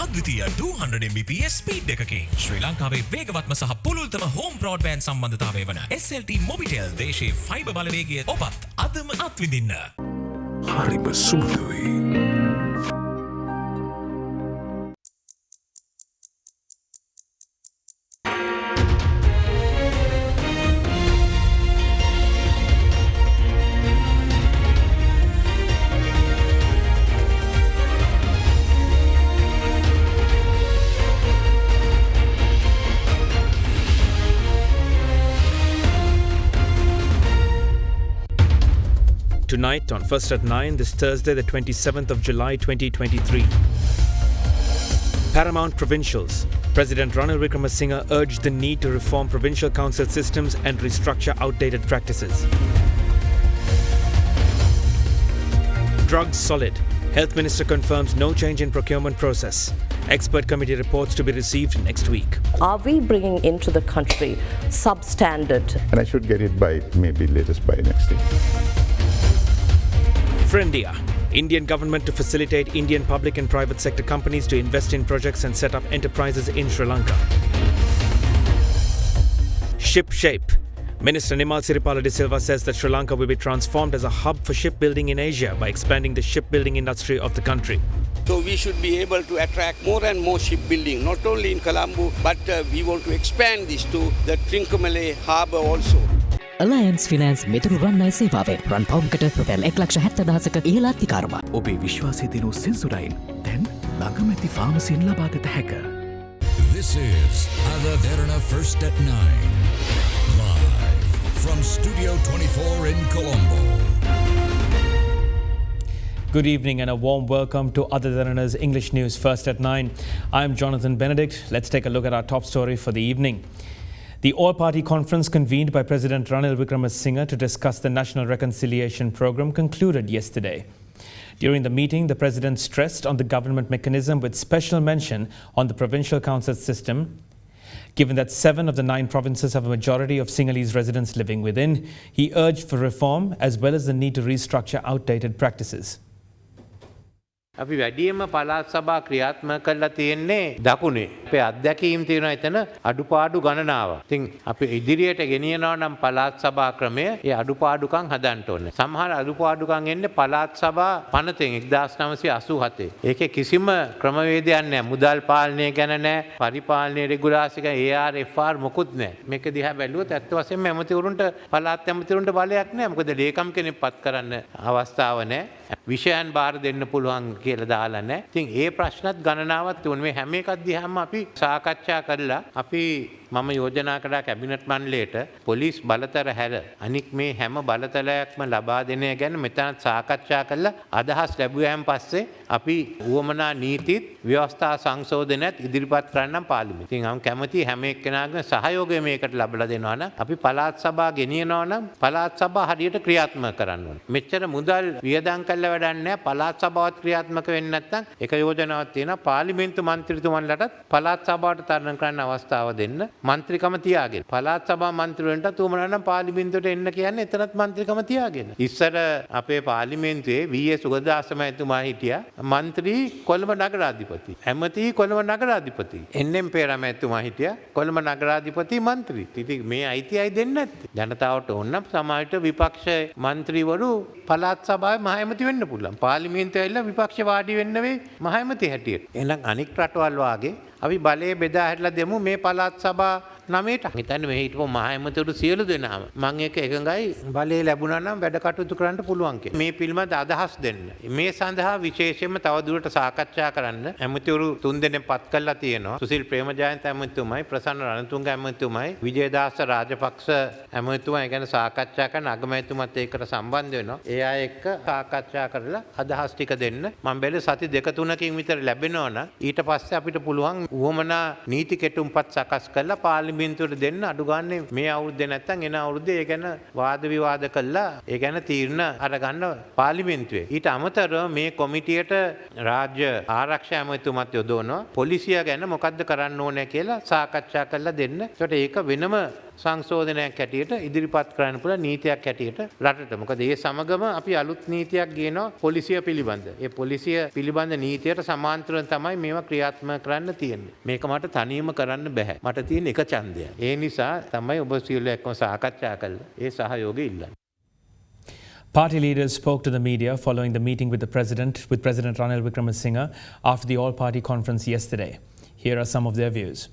අද්විතීය 200 Mbps speed එකකින් ශ්‍රී ලංකාවේ වේගවත්ම සහ පුළුල්තම හෝම් බ්‍රෝඩ්බෑන්ඩ් සම්බන්ධතාවය වන SLT Mobitel දේශීය ෆයිබර් බලවේගය ඔබත් අදම අත්විඳින්න. හරිම සුදුයි. Tonight on First at 9, this Thursday, the 27th of July 2023. Paramount Provincials. President Ranil Wickremesinghe urged the need to reform provincial council systems and restructure outdated practices. Drugs solid. Health Minister confirms no change in procurement process. Expert committee reports to be received next week. Are we bringing into the country substandard? And I should get it by maybe latest by next week. For India, Indian government to facilitate Indian public and private sector companies to invest in projects and set up enterprises in Sri Lanka. Ship shape. Minister Nimal Siripala de Silva says that Sri Lanka will be transformed as a hub for shipbuilding in Asia by expanding the shipbuilding industry of the country. So we should be able to attract more and more shipbuilding, not only in Colombo, but we want to expand this to the Trincomalee harbour also. Alliance Finance මෙතුරු රන්නයි සේවාවෙන් රන් පවුම්කට රුපියල් 1,70,000ක ඉහළ අත්තිකාරම. ඔබේ විශ්වාසය දිනු සෙන්සුරයින් දැන් ළඟමැති ෆාමසියෙන් ලබාගත හැක. This is AdaDerana First at 9. Live from Studio 24 in Colombo. Good evening and a warm welcome to AdaDerana's English News First at 9. I'm Jonathan Benedict. Let's take a look at our top story for the evening. The all-party conference convened by President Ranil Wickremesinghe to discuss the National Reconciliation Programme concluded yesterday. During the meeting, the President stressed on the government mechanism with special mention on the provincial council system. Given that 7 of the 9 provinces have a majority of Sinhalese residents living within, he urged for reform as well as the need to restructure outdated practices. අපි වැඩියෙන්ම පළාත් සභා ක්‍රියාත්මක කරලා තියෙන්නේ දකුණේ. අපේ අත්දැකීම් තියෙනවා එතන අඩුපාඩු ගණනාවක්. ඉතින් අපි ඉදිරියට ගෙනියනවා නම් පළාත් සභා ක්‍රමය ඒ අඩුපාඩුකම් හදන්න ඕනේ. සමහර අඩුපාඩුකම් එන්නේ පළාත් සභා පනතෙන් 1987. ඒකේ කිසිම ක්‍රමවේදයක් නැහැ. මුදල් පාලනය ගැන නැහැ, පරිපාලනයේ රෙගුලාසි ගැන AR මොකුත් නැහැ. මේක දිහා බැලුවොත් ඇත්ත වශයෙන්ම ඇමතිවරුන්ට පළාත් ඇමතිවරුන්ට බලයක් නැහැ. මොකද ලේකම් කෙනෙක් පත් කරන්න අවස්ථාව නැහැ. විෂයන් බාර දෙන්න පුළුවන් කියලා දාලා නැහැ. ඉතින් ඒ ප්‍රශ්නත් ගණනාවක් තුනේ මේ හැම එකක් දිහාම අපි සාකච්ඡා කරලා අපි මම යෝජනා කළා කැබිනට් මණ්ඩලයට පොලිස් බලතල හැර අනික් මේ හැම බලතලයක්ම ලබා දෙන ගැන මෙතන සාකච්ඡා කරලා අදහස් ලැබුවාන් පස්සේ අපි උවමනා නීතිත් ව්‍යවස්ථා සංශෝධනයත් ඉදිරිපත් කරන්නම් පාර්ලිමේන්තුවෙන්. ඉතින් මම කැමති හැම එක්කෙනාගේම සහයෝගය මේකට ලැබලා දෙනවා නම් අපි පළාත් සභා ගෙනියනවා නම් පළාත් සභා හරියට ක්‍රියාත්මක කරන්න ඕනේ. මෙච්චර මුදල් වියදම් කළා වැඩක් නැහැ. පළාත් සභාවත් ක්‍රියාත්මක වෙන්නේ නැත්නම් එක යෝජනාවක් තියෙනවා පාර්ලිමේන්තු මන්ත්‍රීතුමන්ලටත් පළාත් සභාවට තරණ කරන්න අවස්ථාව දෙන්න. මන්ත්‍රීකම තියාගෙන පළාත් සභා මන්ත්‍රීවරුන්ට උවමනා නම් පාර්ලිමේන්තුවට එන්න කියන්නේ එතනත් මන්ත්‍රීකම තියාගෙන. ඉස්සර අපේ පාර්ලිමේන්තුවේ වී.ඒ. සුගතදාස මහතුමා හිටියා මන්ත්‍රී කොළඹ නගරාධිපති. ඇමති කොළඹ නගරාධිපති. එන්.එම්. පෙරේරා මහතුමා හිටියා කොළඹ නගරාධිපති මන්ත්‍රී. ඉතින් මේ අයිතියයි දෙන්නේ නැත්තේ. ජනතාවට ඕන නම් සමාජයට විපක්ෂ මන්ත්‍රීවරු පළාත් සභාවේ මහ ඇමති වෙන්න පුළුවන්. පාර්ලිමේන්තුවේ ඇවිල්ලා විපක්ෂ වාඩි වෙන්න වෙයි මහ ඇමති හැටියට. එහෙනම් අනික් රටවල් වාගේ අපි බලය බෙදා හැරලා දෙමු මේ පළාත් සභා 9ට. හිතන්න මේ හිටපො මහ ඇමතිවරු සියලු දෙනාම මම එක එකඟයි බලය ලැබුණා නම් වැඩ කටයුතු කරන්න පුළුවන් කියලා. මේ පිළිබඳ අදහස් දෙන්න. මේ සඳහා විශේෂයෙන්ම තවදුරට සාකච්ඡා කරන්න ඇමතිවරු 3 දෙනෙක් පත් කරලා තියෙනවා. සුසිල් ප්‍රේමජයන්ත ඇමතිතුමයි, ප්‍රසන්න රණතුංග ඇමතිතුමයි, විජේදාස රාජපක්ෂ ඇමතිතුමා ගැන සාකච්ඡා කරන අගමැතිතුමත් ඒකට සම්බන්ධ වෙනවා. ඒ අය එක්ක සාකච්ඡා කරලා අදහස් ටික දෙන්න. මම බැලුවේ සති 2-3කින් විතර ලැබෙනවා නම් ඊට පස්සේ අපිට පුළුවන් උවමනා නීති කෙටුම්පත් සකස් කරලා පාර්ලිමේන්තුවට දෙන්න. අඩු ගානේ මේ අවුරුද්දේ නැත්තම් එන අවුරුද්දේ ඒ ගැන වාද විවාද කළා ඒ ගැන තීරණ අරගන්න පාර්ලිමේන්තුවේ. ඊට අමතරව මේ කොමිටියට රාජ්‍ය ආරක්ෂා ඇමතිතුමත් යොදවනවා. පොලිසිය ගැන මොකද්ද කරන්න ඕනේ කියලා සාකච්ඡා කරලා දෙන්න. ඒකට ඒක වෙනම සංශෝධනයක් හැටියට ඉදිරිපත් කරන්න පුළුවන් නීතියක් හැටියට රටට. මොකද ඒ සමගම අපි අලුත් නීතියක් ගේනවා පොලිසිය පිළිබඳ. ඒ පොලිසිය පිළිබඳ නීතියට සමාන්තරව තමයි මේවා ක්‍රියාත්මක කරන්න තියෙන්නේ. මේක මට තනියම කරන්න බෑ. මට තියෙන එක ඡන්දය. ඒ නිසා තමයි ඔබ සියලු එක්කම සාකච්ඡා කළා. ඒ සහයෝගය ඉල්ලන්නේ. Party leaders spoke to the media following the meeting with President Ranil Wickremesinghe after the all-party conference yesterday. Here are some of their views.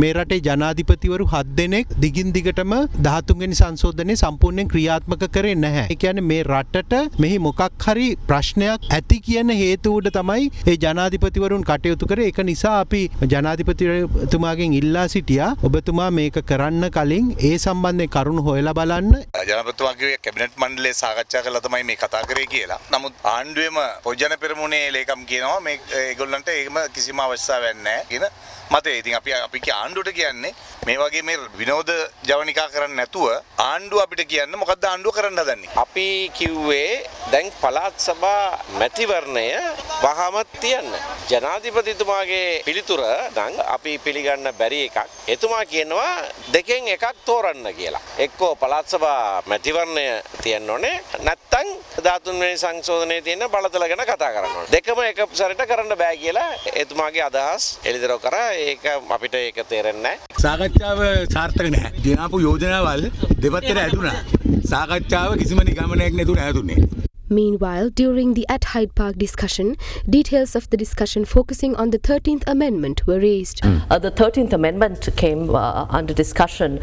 මේ රටේ ජනාධිපතිවරු 7 දෙනෙක් දිගින් දිගටම 13 වෙනි සංශෝධනයේ සම්පූර්ණයෙන් ක්‍රියාත්මක කරේ නැහැ. ඒ කියන්නේ මේ රටට මෙහි මොකක් හරි ප්‍රශ්නයක් ඇති කියන හේතු උඩ තමයි ඒ ජනාධිපතිවරුන් කටයුතු කරේ. ඒක නිසා අපි ජනාධිපතිතුමාගෙන් ඉල්ලා සිටියා ඔබතුමා මේක කරන්න කලින් ඒ සම්බන්ධයෙන් කරුණු හොයලා බලන්න. ජනාධිපතිතුමාගේ කැබිනට් මණ්ඩලයේ සාකච්ඡා කළා තමයි මේ කතා කරේ කියලා. නමුත් ආණ්ඩුවේම පොජන පෙරමුණේ ලේකම් කියනවා මේ ඒගොල්ලන්ට ඒකම කිසිම අවශ්‍යතාවයක් නැහැ කියන මතය. ඉතින් අපි ආණ්ඩුවට කියන්නේ මේ වගේ මේ විනෝද ජවනිකා කරන්න නැතුව ආණ්ඩුව අපිට කියන්න මොකද්ද ආණ්ඩුව කරන්න හදන්නේ. අපි කිව්වේ දැන් පළාත් සභා මැතිවරණය වහම තියන්න. ජනාධිපතිතුමාගේ පිළිතුර නම් අපි පිළිගන්න බැරි එකක්. එතුමා කියනවා දෙකෙන් එකක් තෝරන්න කියලා. එක්කෝ පළාත් සභා මැතිවරණය තියන්න ඕනේ නැත්නම් 13 වෙනි සංශෝධනයේ තියෙන බලතල ගැන කතා කරන්න ඕනේ. දෙකම එක සැරේට කරන්න බෑ කියලා එතුමාගේ අදහස් එළිදරව් කරා. ඒක අපිට ඒක තේරෙන්නේ නැහැ. සාකච්ඡාව සාර්ථක නැහැ. ගෙනාපු යෝජනාවල් දෙපැත්තට ඇදුණා. සාකච්ඡාව කිසිම නිගමනයක් නැතුව නැතුනේ. Meanwhile, during the at Hyde Park discussion, details of the discussion focusing on the 13th Amendment were raised. The 13th Amendment came under discussion.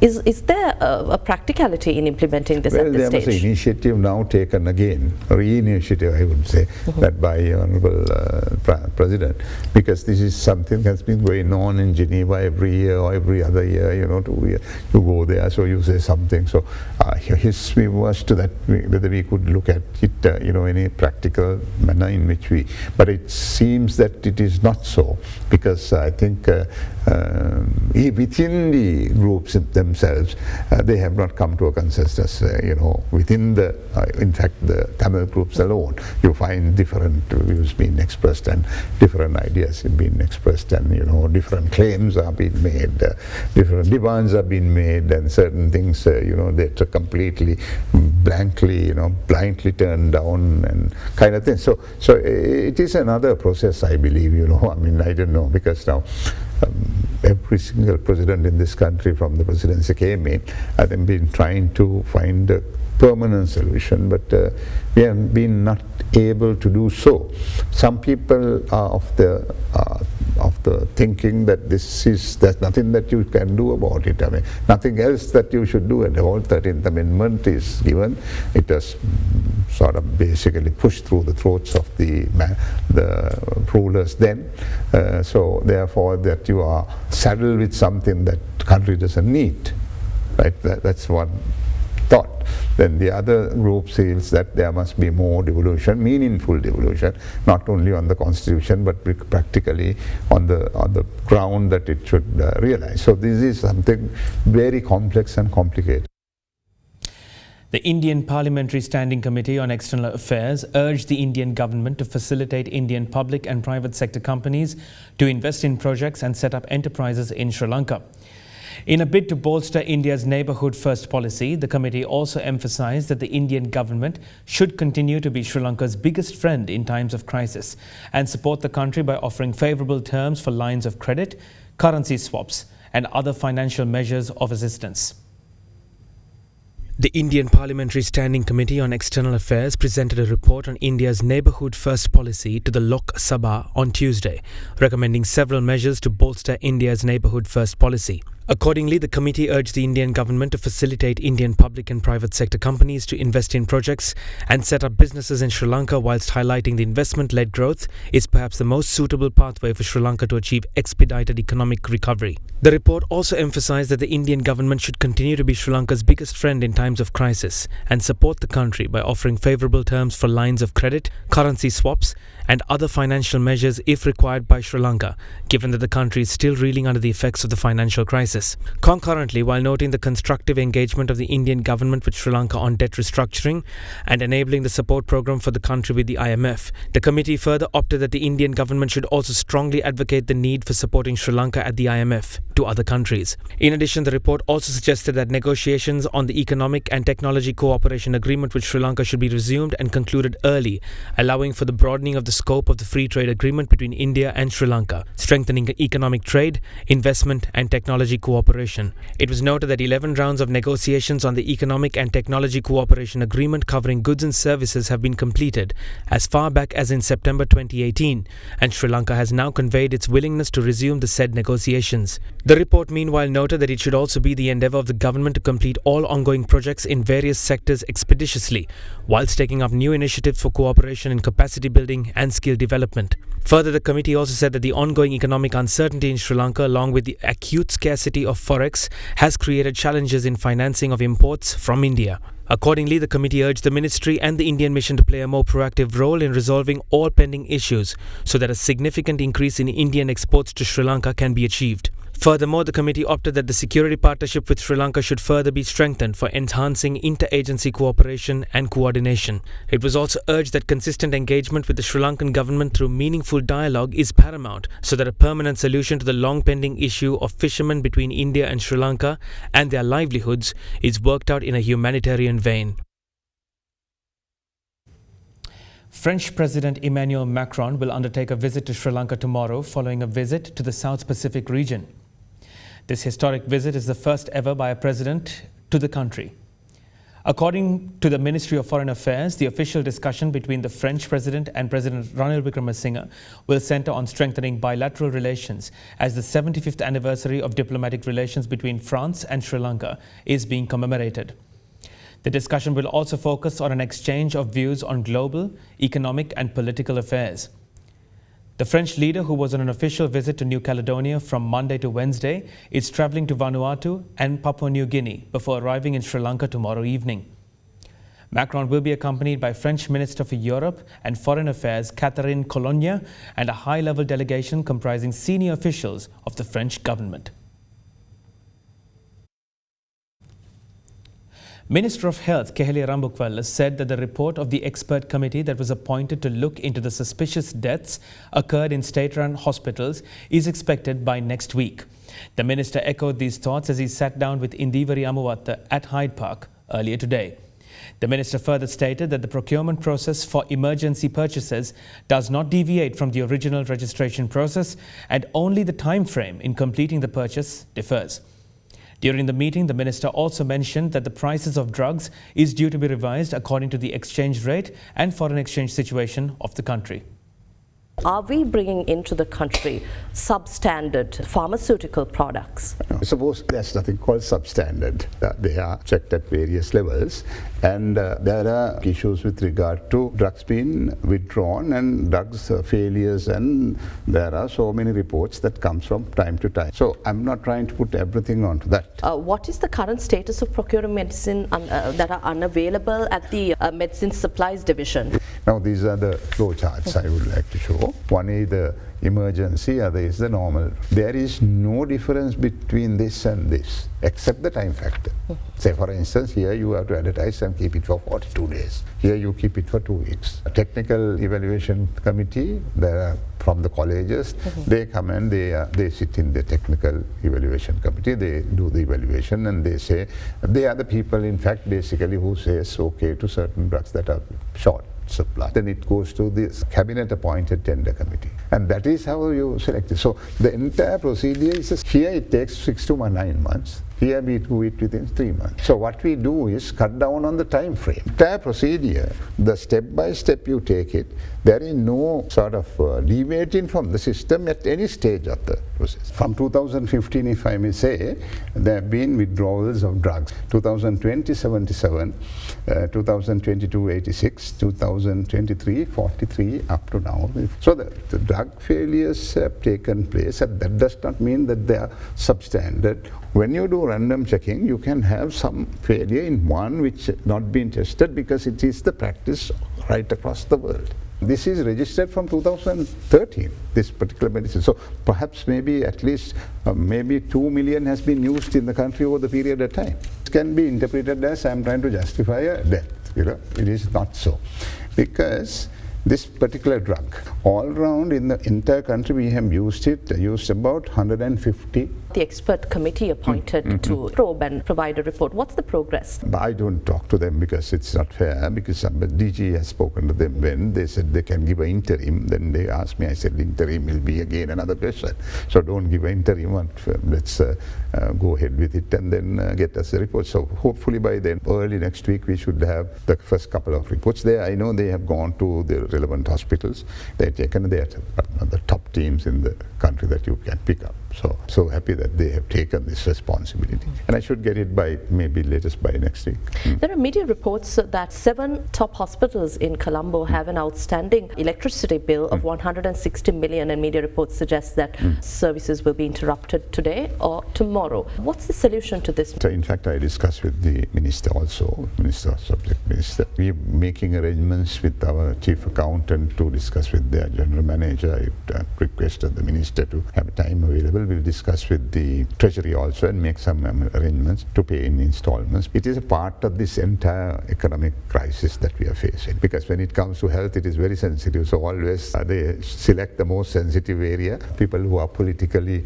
Is there a practicality in implementing this at this stage? There was an initiative now taken again, a re-initiative I would say, that by Honourable President, because this is something that's been going on in Geneva every year or every other year, you go there, so you say something. So his view was to that, whether we could look at it, in a practical manner in which but it seems that it is not so, because I think within the groups themselves, they have not come to a consensus, within in fact, the Tamil groups alone, you find different views being expressed and different ideas being expressed and, different claims are being made, different demands are being made and certain things, they're completely blankly, blindly turned down and kind of thing. So it is another process, I believe, I don't know, because now every single president in this country from the presidency came in, they've been trying to find a permanent solution, but we have been not able to do so. Some people are of the thinking that there's nothing that you can do about it. Nothing else that you should do. And the whole 13th Amendment is given. It has sort of basically pushed through the throats of the rulers then. So therefore, that you are saddled with something that the country doesn't need. Right? That's one thought. Then the other group feels that there must be more devolution, meaningful devolution, not only on the constitution but practically on the ground that it should realize. So this is something very complex and complicated. The Indian Parliamentary Standing Committee on External Affairs urged the Indian government to facilitate Indian public and private sector companies to invest in projects and set up enterprises in Sri Lanka. In a bid to bolster India's neighbourhood first policy, the committee also emphasised that the Indian government should continue to be Sri Lanka's biggest friend in times of crisis and support the country by offering favourable terms for lines of credit, currency swaps and other financial measures of assistance. The Indian Parliamentary Standing Committee on External Affairs presented a report on India's neighbourhood first policy to the Lok Sabha on Tuesday, recommending several measures to bolster India's neighbourhood first policy. Accordingly, the committee urged the Indian government to facilitate Indian public and private sector companies to invest in projects and set up businesses in Sri Lanka, whilst highlighting the investment-led growth is perhaps the most suitable pathway for Sri Lanka to achieve expedited economic recovery. The report also emphasised that the Indian government should continue to be Sri Lanka's biggest friend in times of crisis and support the country by offering favourable terms for lines of credit, currency swaps and other financial measures if required by Sri Lanka, given that the country is still reeling under the effects of the financial crisis. crisis. Concurrently, while noting the constructive engagement of the Indian government with Sri Lanka on debt restructuring and enabling the support program for the country with the IMF, the committee further opted that the Indian government should also strongly advocate the need for supporting Sri Lanka at the IMF to other countries. In addition, the report also suggested that negotiations on the economic and technology cooperation agreement with Sri Lanka should be resumed and concluded early, allowing for the broadening of the scope of the free trade agreement between India and Sri Lanka, strengthening economic trade, investment and technology cooperation. It was noted that 11 rounds of negotiations on the economic and technology cooperation agreement covering goods and services have been completed as far back as in September 2018, and Sri Lanka has now conveyed its willingness to resume the said negotiations. The report meanwhile noted that it should also be the endeavour of the government to complete all ongoing projects in various sectors expeditiously, whilst taking up new initiatives for cooperation in capacity building and skill development. Further, the committee also said that the ongoing economic uncertainty in Sri Lanka, along with the acute scarcity of forex, has created challenges in financing of imports from India. Accordingly, the committee urged the ministry and the Indian mission to play a more proactive role in resolving all pending issues so that a significant increase in Indian exports to Sri Lanka can be achieved. Furthermore, the committee opted that the security partnership with Sri Lanka should further be strengthened for enhancing interagency cooperation and coordination. It was also urged that consistent engagement with the Sri Lankan government through meaningful dialogue is paramount so that a permanent solution to the long-pending issue of fishermen between India and Sri Lanka and their livelihoods is worked out in a humanitarian vein. French President Emmanuel Macron will undertake a visit to Sri Lanka tomorrow following a visit to the South Pacific region. This historic visit is the first ever by a president to the country. According to the Ministry of Foreign Affairs, the official discussion between the French President and President Ranil Wickremesinghe will centre on strengthening bilateral relations as the 75th anniversary of diplomatic relations between France and Sri Lanka is being commemorated. The discussion will also focus on an exchange of views on global, economic and political affairs. The French leader, who was on an official visit to New Caledonia from Monday to Wednesday, is travelling to Vanuatu and Papua New Guinea before arriving in Sri Lanka tomorrow evening. Macron will be accompanied by French Minister for Europe and Foreign Affairs Catherine Colonna and a high-level delegation comprising senior officials of the French government. Minister of Health Keheliya Rambukwalla said that the report of the expert committee that was appointed to look into the suspicious deaths occurred in state-run hospitals is expected by next week. The minister echoed these thoughts as he sat down with Indivari Amuwatta at Hyde Park earlier today. The minister further stated that the procurement process for emergency purchases does not deviate from the original registration process and only the time frame in completing the purchase differs. During the meeting, the minister also mentioned that the prices of drugs is due to be revised according to the exchange rate and foreign exchange situation of the country. Are we bringing into the country substandard pharmaceutical products? Suppose there's nothing called substandard. They are checked at various levels, and there are issues with regard to drugs being withdrawn and drugs failures, and there are so many reports that comes from time to time. So I'm not trying to put everything onto that. What is the current status of procuring medicine that are unavailable at the Medicine Supplies Division? Now these are the flow charts I would like to show. One is the emergency, other is the normal. There is no difference between this and this, except the time factor. Say for instance, here you have to advertise and keep it for 42 days. Here you keep it for 2 weeks. A technical evaluation committee, there are from the colleges, they come and they sit in the technical evaluation committee, they do the evaluation and they say, they are the people in fact basically who says okay to certain drugs that are short supply. Then it goes to this cabinet appointed tender committee, and that is how you select it. So the entire procedure is, here it takes 6 to 9 months. Here we do it within 3 months. So what we do is cut down on the time frame. Entire procedure, the step by step you take it, there is no sort of deviating from the system at any stage of the process. From 2015, if I may say, there have been withdrawals of drugs. 2020, 77, 2022, 86, 2023, 43, up to now. So the drug failures have taken place, and that does not mean that they are substandard. When you do random checking, you can have some failure in one which not been tested because it is the practice right across the world. This is registered from 2013, this particular medicine. So perhaps maybe at least maybe 2 million has been used in the country over the period of time. It can be interpreted as I'm trying to justify a death. It is not so. Because this particular drug, all around in the entire country we have used about 150. The expert committee appointed to probe and provide a report. What's the progress? I don't talk to them because it's not fair, because DG has spoken to them when they said they can give an interim. Then they asked me, I said interim will be again another question. So don't give an interim, let's go ahead with it and then get us the report. So hopefully by then, early next week, we should have the first couple of reports there. I know they have gone to the relevant hospitals. They've taken the top teams in the country that you can pick up. So happy that they have taken this responsibility. And I should get it by maybe latest by next week. There are media reports that 7 top hospitals in Colombo have an outstanding electricity bill of 160 million, and media reports suggest that services will be interrupted today or tomorrow. What's the solution to this? In fact, I discussed with the minister also, subject minister. We're making arrangements with our chief accountant to discuss with their general manager. I requested the minister to have time available. We'll discuss with the treasury also and make some arrangements to pay in installments. It is a part of this entire economic crisis that we are facing, because when it comes to health, it is very sensitive. So always they select the most sensitive area, people who are politically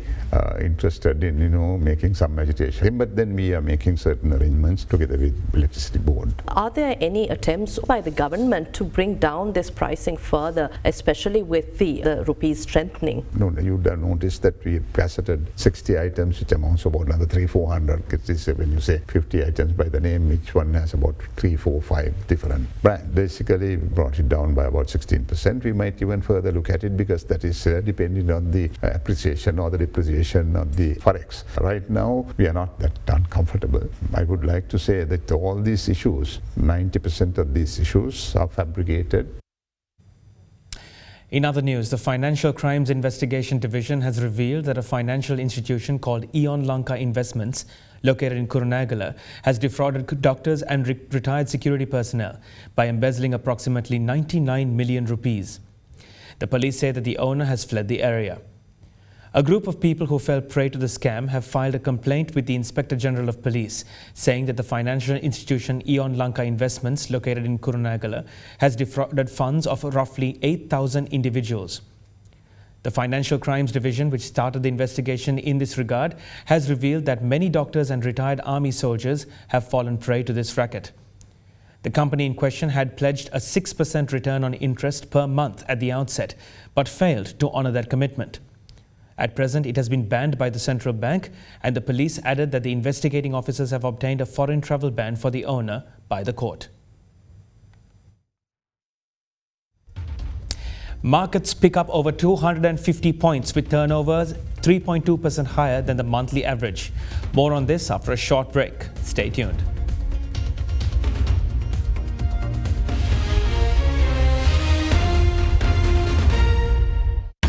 interested in making some agitation. But then we are making certain arrangements together with electricity board. Are there any attempts by the government to bring down this pricing further, especially with the rupee strengthening? No, you have noticed that we faceted 60 items, which amounts to about another 300-400. When you say 50 items by the name, each one has about 3, 4, 5 different brands. Basically, we brought it down by about 16%. We might even further look at it, because that is depending on the appreciation or the depreciation of the forex. Right now, we are not that uncomfortable. I would like to say that all these issues, 90% of these issues are fabricated. In other news, the Financial Crimes Investigation Division has revealed that a financial institution called Lanka Investments, located in Kurunegala, has defrauded doctors and retired security personnel by embezzling approximately 99 million rupees. The police say that the owner has fled the area. A group of people who fell prey to the scam have filed a complaint with the Inspector General of Police, saying that the financial institution Lanka Investments, located in Kurunegala, has defrauded funds of roughly 8,000 individuals. The Financial Crimes Division, which started the investigation in this regard, has revealed that many doctors and retired army soldiers have fallen prey to this racket. The company in question had pledged a 6% return on interest per month at the outset, but failed to honor that commitment. At present, it has been banned by the central bank, and the police added that the investigating officers have obtained a foreign travel ban for the owner by the court. Markets pick up over 250 points with turnovers 3.2% higher than the monthly average. More on this after a short break. Stay tuned.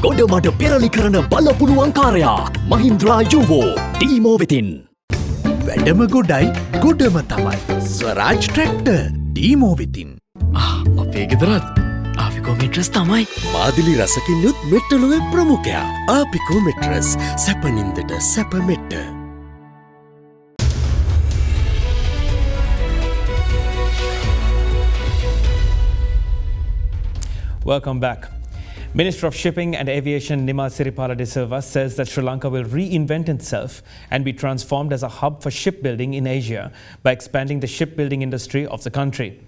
ගොඩමඩ පෙරලි කරන බලපුළුවන්කාරයා මහින්ද්‍රා යුවෝ ටීමෝ වෙතින්. වැඩම ගොඩයි ගොඩම තමයි. ස්වරාජ් tractor ටීමෝ වෙතින්. අපේ ගෙදරත් ආපිකෝ mattress තමයි. මාදිලි රසකින් යුත් මෙට්ටලුවේ ප්‍රමුඛයා. ආපිකෝ mattress සැපනින්දට සැප මෙට්ට. Welcome back. Minister of Shipping and Aviation Nimal Siripala de Silva says that Sri Lanka will reinvent itself and be transformed as a hub for shipbuilding in Asia by expanding the shipbuilding industry of the country.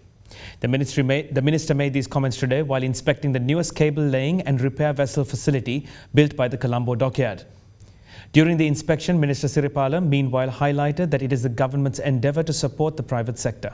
The minister made these comments today while inspecting the newest cable laying and repair vessel facility built by the Colombo dockyard. During the inspection, Minister Siripala meanwhile highlighted that it is the government's endeavour to support the private sector.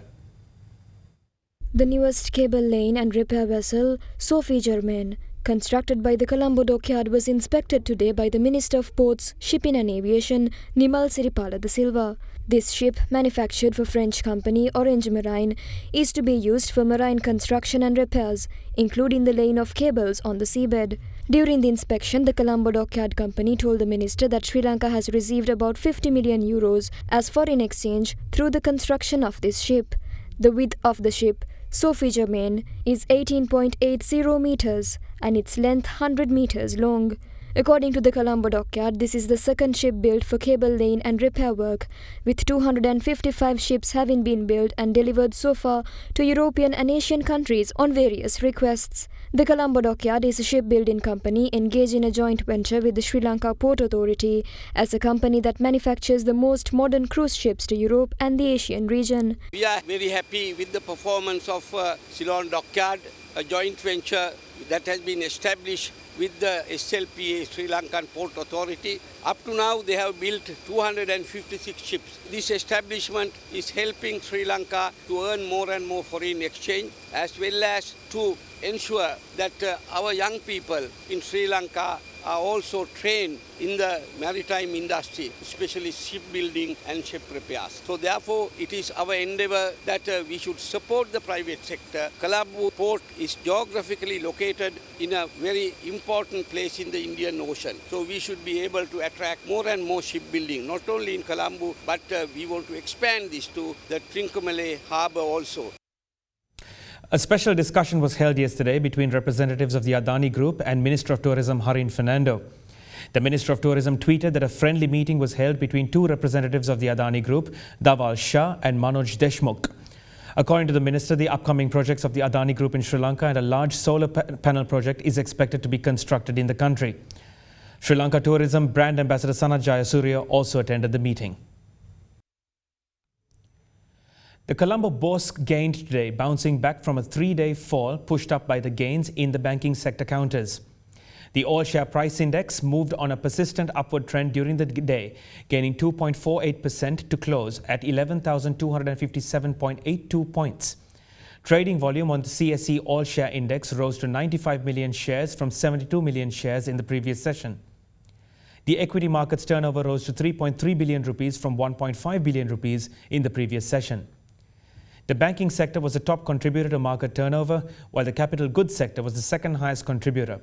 The newest cable laying and repair vessel, Sophie Germain, constructed by the Colombo dockyard, was inspected today by the Minister of Ports, Shipping and Aviation, Nimal Siripala de Silva. This ship, manufactured for French company Orange Marine, is to be used for marine construction and repairs, including the laying of cables on the seabed. During the inspection, the Colombo dockyard company told the minister that Sri Lanka has received about 50 million euros as foreign exchange through the construction of this ship. The width of the ship, Sophie Germain, is 18.80 meters and its length 100 meters long. According to the Colombo dockyard, this is the second ship built for cable laying and repair work, with 255 ships having been built and delivered so far to European and Asian countries on various requests. The Colombo dockyard is a shipbuilding company engaged in a joint venture with the Sri Lanka Port Authority as a company that manufactures the most modern cruise ships to Europe and the Asian region. We are very happy with the performance of Ceylon Dockyard, a joint venture that has been established with the SLPA, Sri Lankan Port Authority. Up to now, they have built 256 ships. This establishment is helping Sri Lanka to earn more and more foreign exchange, as well as to ensure that our young people in Sri Lanka are also trained in the maritime industry, especially shipbuilding and ship repairs. So therefore, it is our endeavour that we should support the private sector. Colombo port is geographically located in a very important place in the Indian Ocean. So we should be able to attract more and more shipbuilding, not only in Colombo, but we want to expand this to the Trincomalee harbour also. A special discussion was held yesterday between representatives of the Adani Group and Minister of Tourism Harin Fernando. The Minister of Tourism tweeted that a friendly meeting was held between two representatives of the Adani Group, Dhaval Shah and Manoj Deshmukh. According to the minister, the upcoming projects of the Adani Group in Sri Lanka and a large solar panel project is expected to be constructed in the country. Sri Lanka Tourism Brand Ambassador Sanat Jayasuriya also attended the meeting. The Colombo bourse gained today, bouncing back from a three-day fall pushed up by the gains in the banking sector counters. The all share price index moved on a persistent upward trend during the day, gaining 2.48% to close at 11,257.82 points. Trading volume on the CSE all share index rose to 95 million shares from 72 million shares in the previous session. The equity market's turnover rose to 3.3 billion rupees from 1.5 billion rupees in the previous session. The banking sector was the top contributor to market turnover, while the capital goods sector was the second highest contributor.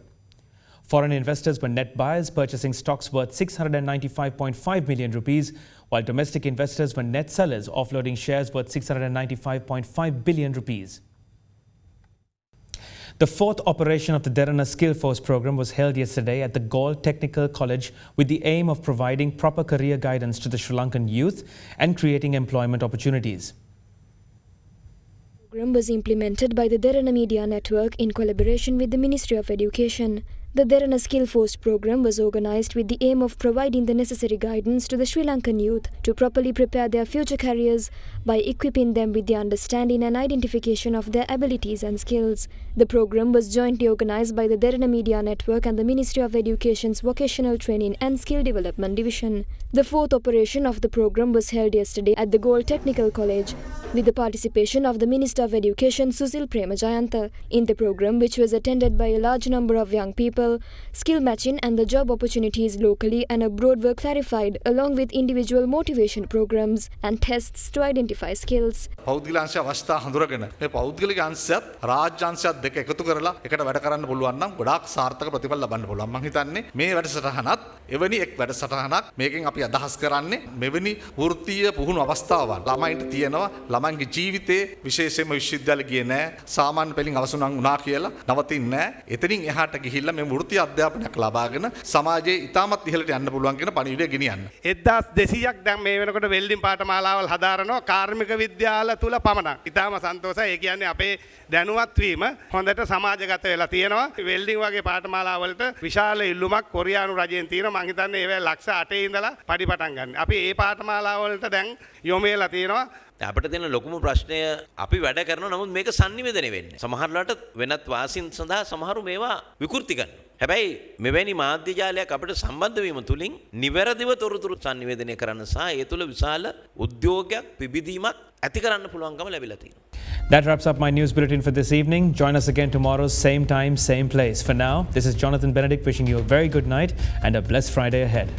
Foreign investors were net buyers, purchasing stocks worth 695.5 million rupees, while domestic investors were net sellers, offloading shares worth 695.5 billion rupees. The fourth operation of the Derana Skill Force program was held yesterday at the Galle Technical College with the aim of providing proper career guidance to the Sri Lankan youth and creating employment opportunities. The program was implemented by the Derana Media Network in collaboration with the Ministry of Education. The Derana Skill Force program was organized with the aim of providing the necessary guidance to the Sri Lankan youth to properly prepare their future careers by equipping them with the understanding and identification of their abilities and skills. The program was jointly organized by the Derana Media Network and the Ministry of Education's Vocational Training and Skill Development Division. The fourth operation of the program was held yesterday at the Galle Technical College with the participation of the Minister of Education Susil Premajayantha. In the program, which was attended by a large number of young people, skill matching and the job opportunities locally and abroad were clarified, along with individual motivation programs and tests to identify skills. පෞද්ගලික අවස්ථා හඳුරගෙන මේ පෞද්ගලික අංශයත් රාජ්‍ය අංශයත් දෙක එකතු කරලා එකට වැඩ කරන්න පුළුවන් නම් ගොඩාක් සාර්ථක ප්‍රතිඵල ලබන්න පුළුවන්. මම හිතන්නේ මේ වැඩසටහනත් එවැනි එක් වැඩසටහනක් මේකෙන් අපි අදහස් කරන්නේ මෙවැනි වෘත්තීය පුහුණු අවස්ථාවන් ළමයින්ට තියෙනවා. ළමයින්ගේ ජීවිතේ විශේෂයෙන්ම විශ්වවිද්‍යාල ගියේ නැහැ. සාමාන්‍ය පෙළින් අවසුණන් වුණා කියලා නවතින්නේ නැහැ. එතනින් එහාට ගිහිල්ලා මේ වෘත්තීය අධ්‍යාපනයක් ලබාගෙන සමාජයේ ඉතාමත් ඉහළට යන්න පුළුවන් කියන පණිවිඩය ගෙනියන්න. 1200ක් දැන් මේ වෙනකොට වෙල්ඩින් පාඨමාලාවල් හදාරනවා කාර්මික විද්‍යාල තුල පමණක්. ඉතාම සන්තෝෂයි. ඒ කියන්නේ අපේ දැනුවත් වීම හොඳට සමාජගත වෙලා තියෙනවා. වෙල්ඩින් වගේ පාඨමාලාවලට විශාල ඉල්ලුමක් කොරියානු රජයෙන් තියෙනවා. මම හිතන්නේ ඒවැ ලක්ෂ 8 ඉඳලා පඩි පටන් ගන්න. අපි මේ පාඨමාලාවලට දැන් යොමු වෙලා තියෙනවා. අපිට තියෙන ලොකුම ප්‍රශ්නය අපි වැඩ කරනවා නමුත් මේක sannivedana වෙන්නේ. සමහරවිට වෙනත් වාසීන් සඳහා සමහරු මේවා විකෘති කරනවා. හැබැයි මෙවැනි මාධ්‍ය ජාලයක් අපිට සම්බන්ධ වීම තුලින් නිවැරදිව තොරතුරු sannivedanaya කරන්න සහ ඒ තුල විශාල උද්‍යෝගයක් පිබිදීමක් ඇති කරන්න පුළුවන්කම ලැබිලා තියෙනවා. That wraps up my news bulletin for this evening. Join us again tomorrow, same time, same place. For now, this is Jonathan Benedict wishing you a very good night and a blessed Friday ahead.